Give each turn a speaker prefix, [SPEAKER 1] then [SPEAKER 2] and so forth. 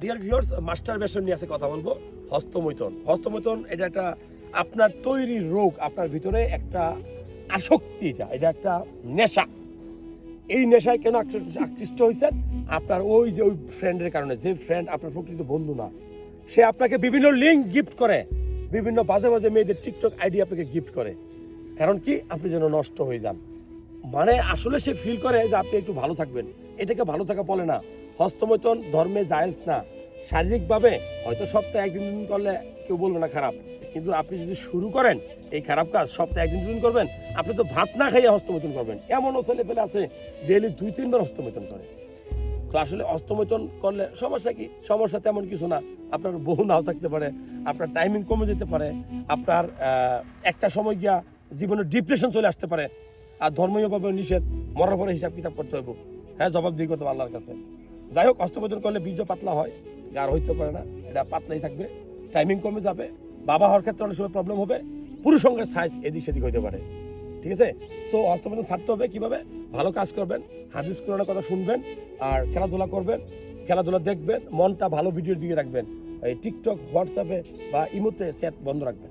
[SPEAKER 1] Dear viewers, masturbation নিয়ে আছে কথা বলবো। হস্তমৈথুন এটা একটা আপনার তৈরি রোগ, আপনার ভিতরে একটা আসক্তি, এটা একটা নেশা। এই নেশায় কেন আকৃষ্ট হয়েছেন? আপনার ওই ফ্রেন্ডের কারণে, যে ফ্রেন্ড আপনার প্রকৃত বন্ধু না, সে আপনাকে বিভিন্ন লিঙ্ক গিফট করে, বিভিন্ন বাজে বাজে মেয়েদের টিকটক আইডি আপনাকে গিফট করে। কারণ কি? আপনি যেন নষ্ট হয়ে যান। মানে আসলে সে ফিল করে যে আপনি একটু ভালো থাকবেন, এটাকে ভালো থাকা বলে না। হস্তমৈথুন ধর্মে জায়েজ না। শারীরিকভাবে হয়তো সপ্তাহে একদিন দুদিন করলে কেউ বলবে না খারাপ, কিন্তু আপনি যদি শুরু করেন এই খারাপ কাজ, সপ্তাহে একদিন দুদিন করবেন, আপনি তো ভাত না খাইয়ে হস্তমৈথুন করবেন। এমনও ছেলে পেলে আছে ডেইলি 2-3 বার হস্তমৈথুন করে। তো আসলে হস্তমৈথুন করলে সমস্যা কি? সমস্যা তেমন কিছু না। আপনার বহু নাও থাকতে পারে, আপনার টাইমিং কমে যেতে পারে, আপনার একটা সময় গিয়া জীবনে ডিপ্রেশন চলে আসতে পারে। আর ধর্মীয়ভাবে নিষেধ, মরার পরে হিসাব কিতাব করতে হবে, হ্যাঁ, জবাবদিহি করতে হবে আল্লাহর কাছে। যাই হোক, হস্তমৈথুন করলে বীর্য পাতলা হয়, গাঢ় হইতে পারে না, এটা পাতলাই থাকবে, টাইমিং কমে যাবে, বাবা হওয়ার ক্ষেত্রে অনেক সময় প্রবলেম হবে, পুরুষ অঙ্গের সাইজ এদিক সেদিক হইতে পারে। ঠিক আছে? সো হস্তমৈথুন ছাড়তে হবে কিভাবে? ভালো কাজ করবেন, হাদিস কোরআনের কথা শুনবেন, আর খেলাধুলা করবেন, খেলাধুলা দেখবেন, মনটা ভালো ভিডিওর দিকে রাখবেন। এই টিকটক, হোয়াটসঅ্যাপে বা ইমোতে সেট বন্ধ রাখবেন।